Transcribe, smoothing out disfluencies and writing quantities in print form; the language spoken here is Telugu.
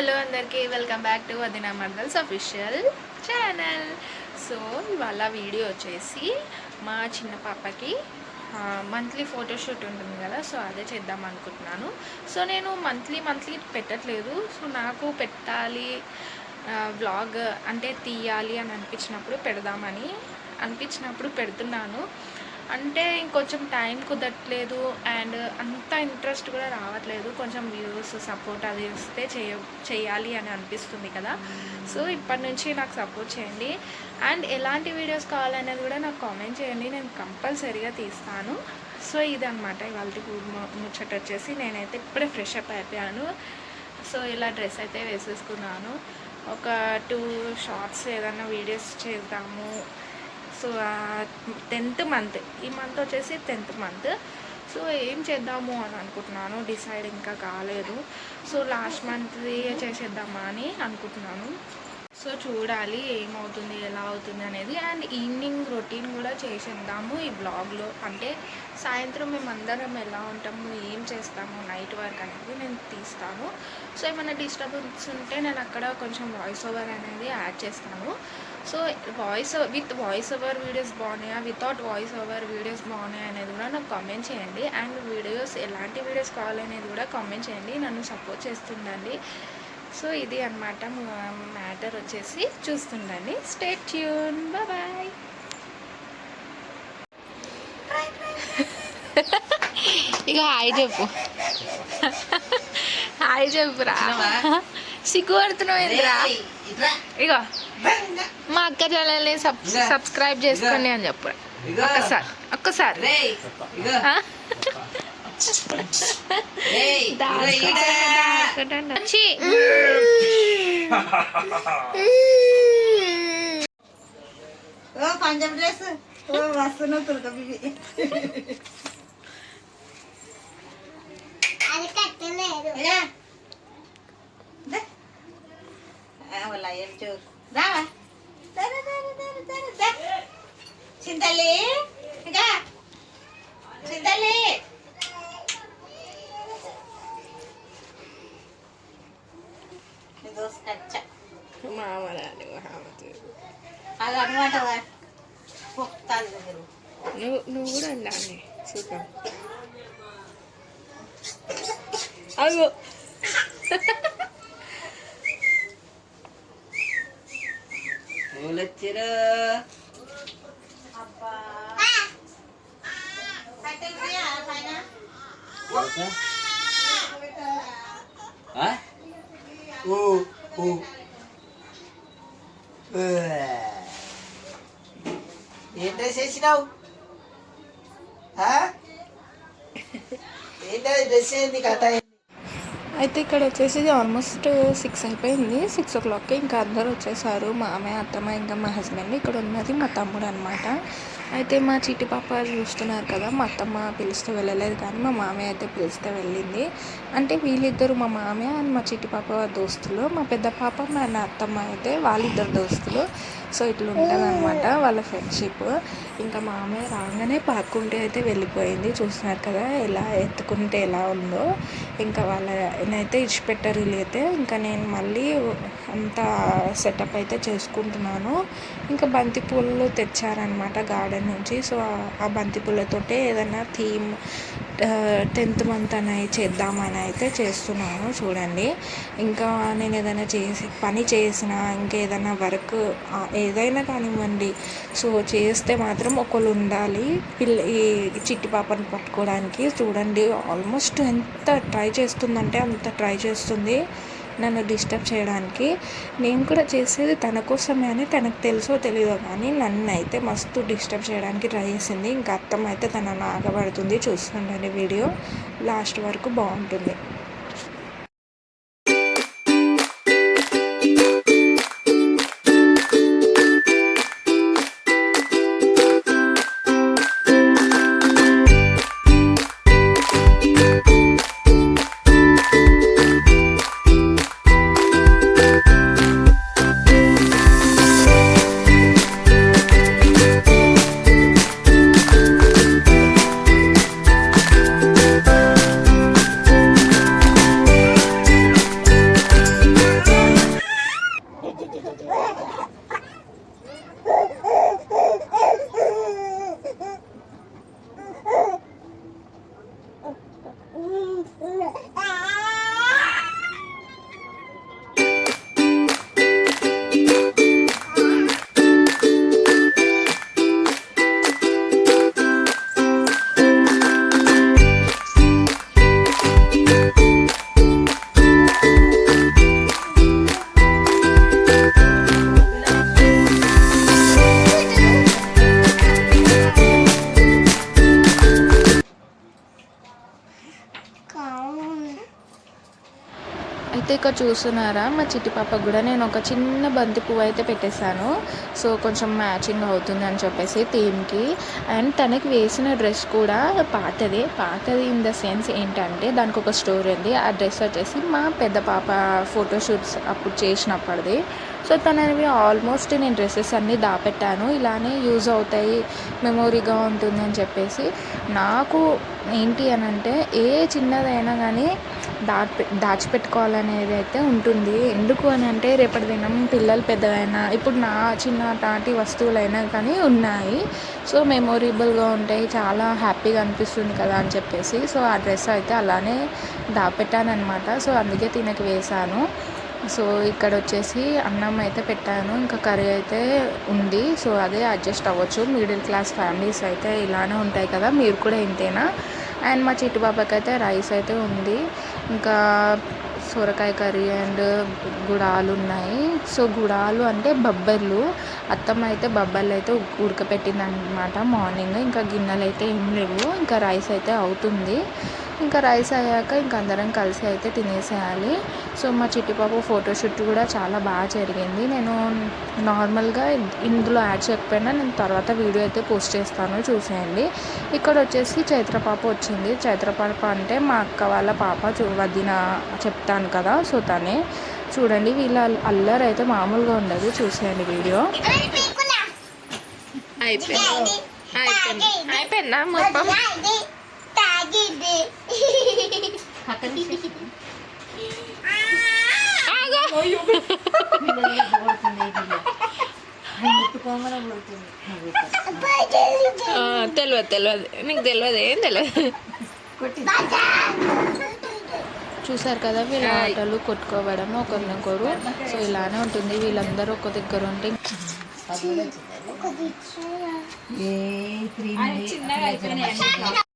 హలో అందరికీ వెల్కమ్ బ్యాక్ టు వదినా మర్దల్స్ అఫీషియల్ ఛానల్. సో ఇవాళ వీడియో వచ్చేసి మా చిన్న పాపకి మంత్లీ ఫోటోషూట్ ఉంటుంది కదా, సో అదే చేద్దాం అనుకుంటున్నాను. సో నేను మంత్లీ పెట్టట్లేదు. సో నాకు పెట్టాలి వ్లాగ్ అంటే తీయాలి అని అనిపించినప్పుడు పెడుతున్నాను. అంటే ఇంకొంచెం టైం కుదరట్లేదు అండ్ అంత ఇంట్రెస్ట్ కూడా రావట్లేదు. కొంచెం వ్యూస్ సపోర్ట్ అది వస్తే చేయాలి అని అనిపిస్తుంది కదా. సో ఇప్పటి నుంచి నాకు సపోర్ట్ చేయండి అండ్ ఎలాంటి వీడియోస్ కావాలనేది కూడా నాకు కామెంట్ చేయండి, నేను కంపల్సరీగా తీస్తాను. సో ఇదన్నమాట ఇవాళ ముచ్చట వచ్చేసి. నేనైతే ఇప్పుడే ఫ్రెష్ అప్ అయిపోయాను. సో ఇలా డ్రెస్ అయితే వేసేసుకున్నాను. ఒక 2 షార్ట్స్ ఏదన్నా వీడియోస్ చేద్దాము. సో 10th మంత్, ఈ మంత్ వచ్చేసి 10th మంత్. సో ఏం చేద్దాము అని అనుకుంటున్నాను, డిసైడ్ ఇంకా కాలేదు. సో లాస్ట్ మంత్ది చేసేద్దామా అని అనుకుంటున్నాను. సో చూడాలి ఏమవుతుంది ఎలా అవుతుంది అనేది. అండ్ ఈవినింగ్ రొటీన్ కూడా చేసేద్దాము ఈ బ్లాగ్లో. అంటే సాయంత్రం మేమందరం ఎలా ఉంటాము, ఏం చేస్తాము, నైట్ వర్క్ అనేది నేను తీస్తాను. సో ఏమైనా డిస్టర్బెన్స్ ఉంటే నేను అక్కడ కొంచెం వాయిస్ ఓవర్ అనేది యాడ్ చేస్తాను. So with voice over videos బాగున్నాయా, వితౌట్ వాయిస్ ఓవర్ వీడియోస్ బాగున్నాయా అనేది కూడా నాకు కామెంట్ చేయండి. అండ్ వీడియోస్ ఎలాంటి వీడియోస్ కావాలనేది కూడా కామెంట్ చేయండి, నన్ను సపోర్ట్ చేస్తుండండి. సో ఇది అన్నమాట మ్యాటర్ వచ్చేసి. చూస్తుండండి, స్టే ట్యూన్, బాయ్. ఇక హాయ్ చెప్పు, హాయ్ చెప్పురా. సిగ్గు పడుతున్నావు ఏంద్రా. ఇక మా అక్క ఛానల్ని సబ్స్క్రైబ్ చేసుకోండి అని చెప్పు ఒక్కసారి. పంజాబ్ డ్రెస్ వస్తున్నావు తులక బిబి. చింతల్లి ఇంకా చింతల్లి అది అనమాట. నువ్వు కూడా అండి చూద్దాం. అగో వచ్చారు. ఏం డ్రెస్ వేసినావు? ఏంటది డ్రెస్ ఏంది కథ? అయితే ఇక్కడ వచ్చేసి ఆల్మోస్ట్ 6 అయిపోయింది. 6 o'clock ఇంకా అందరూ వచ్చేసారు. మా అమ్మాయి, అత్తమ్మ, ఇంకా మా హస్బెండ్. ఇక్కడ ఉన్నది మా తమ్ముడు అనమాట. అయితే మా చిట్టి పాప చూస్తున్నారు కదా, మా అత్తమ్మ పిలిస్తే వెళ్ళలేదు కానీ మా మామయ్య అయితే పిలిస్తే వెళ్ళింది. అంటే వీళ్ళిద్దరు, మా మామయ్య అండ్ మా చిట్టి పాప దోస్తులు. మా పెద్ద పాప మా అత్తమ్మ అయితే వాళ్ళిద్దరు దోస్తులు. సో ఇట్లా ఉంటుంది అనమాట వాళ్ళ ఫ్రెండ్షిప్. ఇంకా మామయ్య రాగానే పాక్కుంటే అయితే వెళ్ళిపోయింది. చూస్తున్నారు కదా ఎలా ఎత్తుకుంటే ఎలా ఉందో. ఇంకా వాళ్ళనైతే ఇచ్చిపెట్టారు వీళ్ళైతే. ఇంకా నేను మళ్ళీ అంతా సెటప్ అయితే చేసుకుంటున్నాను. ఇంకా బంతి పూలు తెచ్చారనమాట గార్డెన్ నుంచి. సో ఆ బంతి పూలతోటే ఏదైనా థీమ్ 10th మంత్ అని చేద్దామని అయితే చేస్తున్నాను. చూడండి, ఇంకా నేను ఏదైనా పని చేసినా, ఇంకేదైనా వర్క్ ఏదైనా కానివ్వండి, సో చేస్తే మాత్రం ఒకళ్ళు ఉండాలి ఈ చిట్టి పాపని పట్టుకోవడానికి. చూడండి ఆల్మోస్ట్ ఎంత ట్రై చేస్తుందంటే అంత ట్రై చేస్తుంది నన్ను డిస్టర్బ్ చేయడానికి. నేను కూడా చేసేది తన కోసమే అని తనకు తెలుసో తెలీదో కానీ నన్ను అయితే మస్తు డిస్టర్బ్ చేయడానికి ట్రై చేసింది. ఇంకా అత్తమ్మ అయితే తనను ఆగబడుతుంది. చూస్తుండండి వీడియో లాస్ట్ వరకు, బాగుంటుంది. ఇక్కడ చూస్తున్నారా మా చిట్టి పాపకు కూడా నేను ఒక చిన్న బంతి పువ్వు అయితే పెట్టేశాను. సో కొంచెం మ్యాచింగ్ అవుతుంది అని చెప్పేసి థీమ్కి. అండ్ తనకి వేసిన డ్రెస్ కూడా పాతది ఇన్ ద సెన్స్ ఏంటంటే దానికి ఒక స్టోరీ ఉంది. ఆ డ్రెస్ వచ్చేసి మా పెద్ద పాప ఫోటోషూట్స్ అప్పుడు చేసినప్పటిది. సో తనవి ఆల్మోస్ట్ నేను డ్రెస్సెస్ అన్నీ దాపెట్టాను, ఇలానే యూజ్ అవుతాయి, మెమొరీగా ఉంటుంది అని చెప్పేసి. నాకు ఏంటి అని అంటే ఏ చిన్నదైనా కానీ దాచిపెట్టుకోవాలనేది అయితే ఉంటుంది. ఎందుకు అని అంటే రేపటి దినం పిల్లలు పెద్దవైనా ఇప్పుడు నా చిన్నపాటి వస్తువులైనా కానీ ఉన్నాయి. సో మెమొరబుల్గా ఉంటాయి, చాలా హ్యాపీగా అనిపిస్తుంది కదా అని చెప్పేసి. సో ఆ డ్రెస్ అయితే అలానే దాపెట్టాను అనమాట. సో అందుకే తినకి వేశాను. సో ఇక్కడ వచ్చేసి అన్నం అయితే పెట్టాను, ఇంకా కర్రీ అయితే ఉంది. సో అదే అడ్జస్ట్ అవ్వచ్చు. మిడిల్ క్లాస్ ఫ్యామిలీస్ అయితే ఇలానే ఉంటాయి కదా, మీరు కూడా ఇంతేనా. అండ్ మా చిట్టి పాపకి అయితే రైస్ అయితే ఉంది, ఇంకా సొరకాయ కర్రీ అండ్ గుడాలు ఉన్నాయి. సో గుడాలు అంటే బొబ్బర్లు, అత్తమ్మ అయితే బొబ్బర్లు అయితే ఉడకపెట్టింది అనమాట మార్నింగ్. ఇంకా గిన్నెలు అయితే ఏం లేవు, ఇంకా రైస్ అయితే అవుతుంది. ఇంకా రైస్ అయ్యాక ఇంక అందరం కలిసి అయితే తినేసేయాలి. సో మా చిట్టి పాప ఫోటోషూట్ కూడా చాలా బాగా జరిగింది. నేను నార్మల్గా ఇందులో యాడ్ చేయకపోయినా నేను తర్వాత వీడియో అయితే పోస్ట్ చేస్తాను, చూసేయండి. ఇక్కడ వచ్చేసి చైత్ర పాప వచ్చింది. చైత్ర పాప అంటే మా అక్క వాళ్ళ పాప, వదిన చెప్తాను కదా, సో తనే. చూడండి వీళ్ళ అల్లరి అయితే మామూలుగా ఉండదు, చూసేయండి వీడియో. అయిపోయిందా మొత్తం? తెలియదు నీకు తెలియదు, ఏం తెలియదు. చూసారు కదా వీళ్ళ ఆటలు కొట్టుకోవడం ఒకరినొకరు. సో ఇలానే ఉంటుంది, వీళ్ళందరూ ఒక దగ్గర ఉంటే.